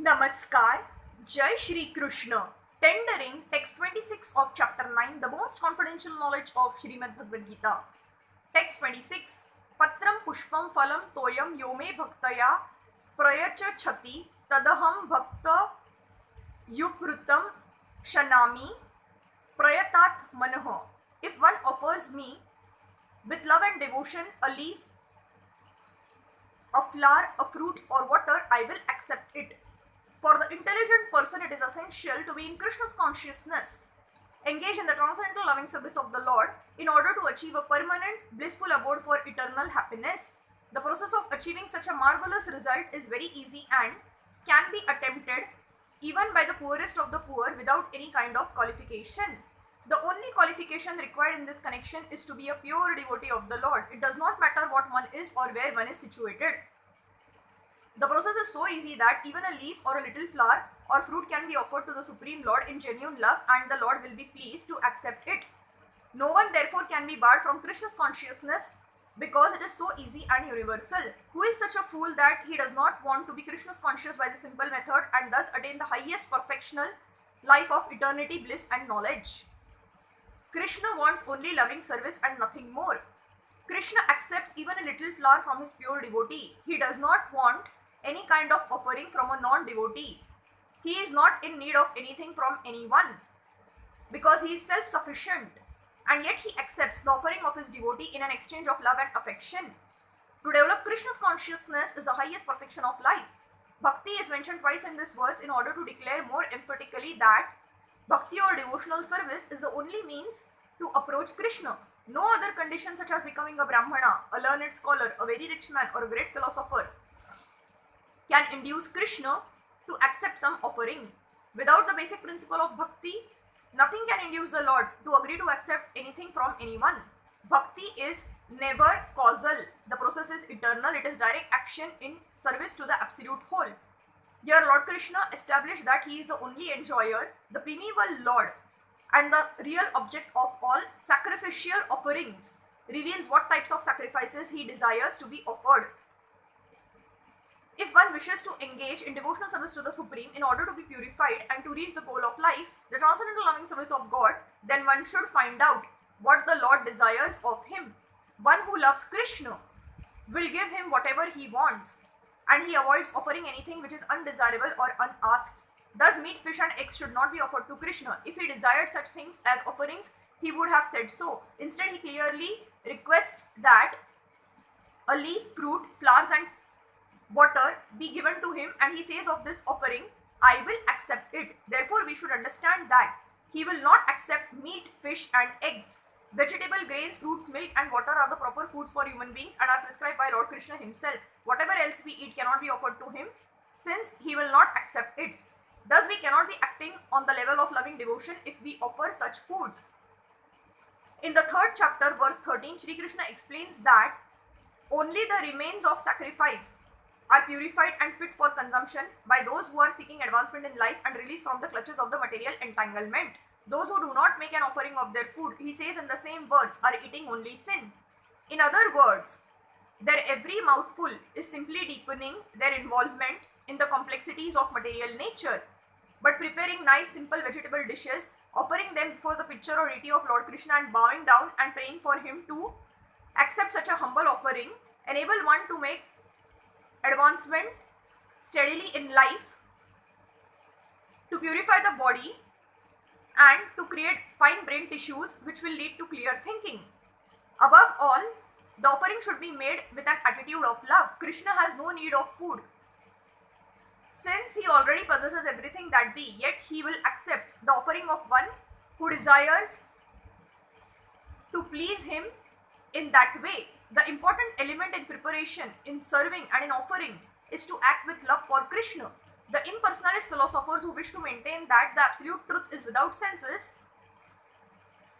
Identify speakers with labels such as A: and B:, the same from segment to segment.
A: Namaskar, Jai Shri Krishna. Tendering text 26 of chapter 9, the most confidential knowledge of Srimad Bhagavad-gita. Text 26. Patram pushpam phalam toyam yome bhaktaya prayacha chati tadaham bhakta yuprutam shanami prayatat manaha. If one offers me with love and devotion a leaf, a flower, a fruit or water, I will accept it. For the intelligent person, it is essential to be in Krishna's consciousness, engage in the transcendental loving service of the Lord in order to achieve a permanent, blissful abode for eternal happiness. The process of achieving such a marvelous result is very easy and can be attempted even by the poorest of the poor without any kind of qualification. The only qualification required in this connection is to be a pure devotee of the Lord. It does not matter what one is or where one is situated. The process is so easy that even a leaf or a little flower or fruit can be offered to the Supreme Lord in genuine love and the Lord will be pleased to accept it. No one therefore can be barred from Krishna's consciousness because it is so easy and universal. Who is such a fool that he does not want to be Krishna's conscious by the simple method and thus attain the highest perfectional life of eternity, bliss and knowledge? Krishna wants only loving service and nothing more. Krishna accepts even a little flower from his pure devotee. He does not want any kind of offering from a non-devotee. He is not in need of anything from anyone because he is self-sufficient, and yet he accepts the offering of his devotee in an exchange of love and affection. To develop Krishna's consciousness is the highest perfection of life. Bhakti is mentioned twice in this verse in order to declare more emphatically that bhakti or devotional service is the only means to approach Krishna. No other condition such as becoming a brahmana, a learned scholar, a very rich man or a great philosopher can induce Krishna to accept some offering. Without the basic principle of bhakti, nothing can induce the Lord to agree to accept anything from anyone. Bhakti is never causal. The process is eternal. It is direct action in service to the absolute whole. Here Lord Krishna established that he is the only enjoyer, the primeval Lord, and the real object of all sacrificial offerings. Reveals what types of sacrifices he desires to be offered. If one wishes to engage in devotional service to the Supreme in order to be purified and to reach the goal of life, the transcendental loving service of God, then one should find out what the Lord desires of him. One who loves Krishna will give him whatever he wants, and he avoids offering anything which is undesirable or unasked. Thus, meat, fish and eggs should not be offered to Krishna. If he desired such things as offerings, he would have said so. Instead, he clearly requests that a leaf, fruit, flowers and water be given to him, and he says of this offering, I will accept it. Therefore, we should understand that he will not accept meat, fish and eggs. Vegetable, grains, fruits, milk and water are the proper foods for human beings and are prescribed by Lord Krishna himself. Whatever else we eat cannot be offered to him since he will not accept it. Thus, we cannot be acting on the level of loving devotion if we offer such foods. In the 3rd chapter, verse 13, Shri Krishna explains that only the remains of sacrifice are purified and fit for consumption by those who are seeking advancement in life and release from the clutches of the material entanglement. Those who do not make an offering of their food, he says in the same words, are eating only sin. In other words, their every mouthful is simply deepening their involvement in the complexities of material nature. But preparing nice simple vegetable dishes, offering them before the picture or deity of Lord Krishna and bowing down and praying for him to accept such a humble offering, enable one to make advancement steadily in life, to purify the body and to create fine brain tissues which will lead to clear thinking. Above all, the offering should be made with an attitude of love. Krishna has no need of food since he already possesses everything that be, yet he will accept the offering of one who desires to please him in that way. The important element in preparation, in serving and in offering is to act with love for Krishna. The impersonalist philosophers who wish to maintain that the absolute truth is without senses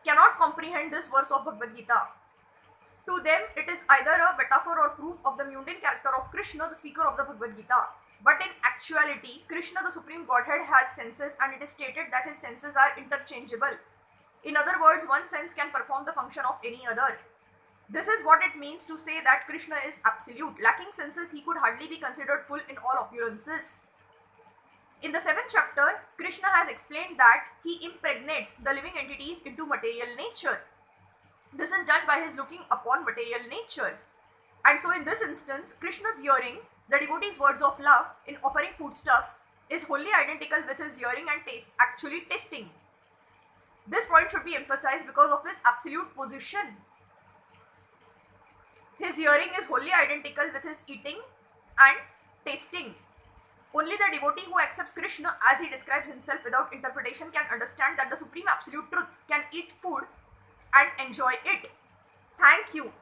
A: cannot comprehend this verse of Bhagavad Gita. To them, it is either a metaphor or proof of the mundane character of Krishna, the speaker of the Bhagavad Gita. But in actuality, Krishna, the Supreme Godhead, has senses, and it is stated that his senses are interchangeable. In other words, one sense can perform the function of any other. This is what it means to say that Krishna is absolute. Lacking senses, he could hardly be considered full in all opulences. In the 7th chapter, Krishna has explained that he impregnates the living entities into material nature. This is done by his looking upon material nature. And so in this instance, Krishna's hearing the devotee's words of love in offering foodstuffs is wholly identical with his hearing and actually tasting. This point should be emphasized because of his absolute position. His hearing is wholly identical with his eating and tasting. Only the devotee who accepts Krishna as he describes himself without interpretation can understand that the Supreme Absolute Truth can eat food and enjoy it. Thank you.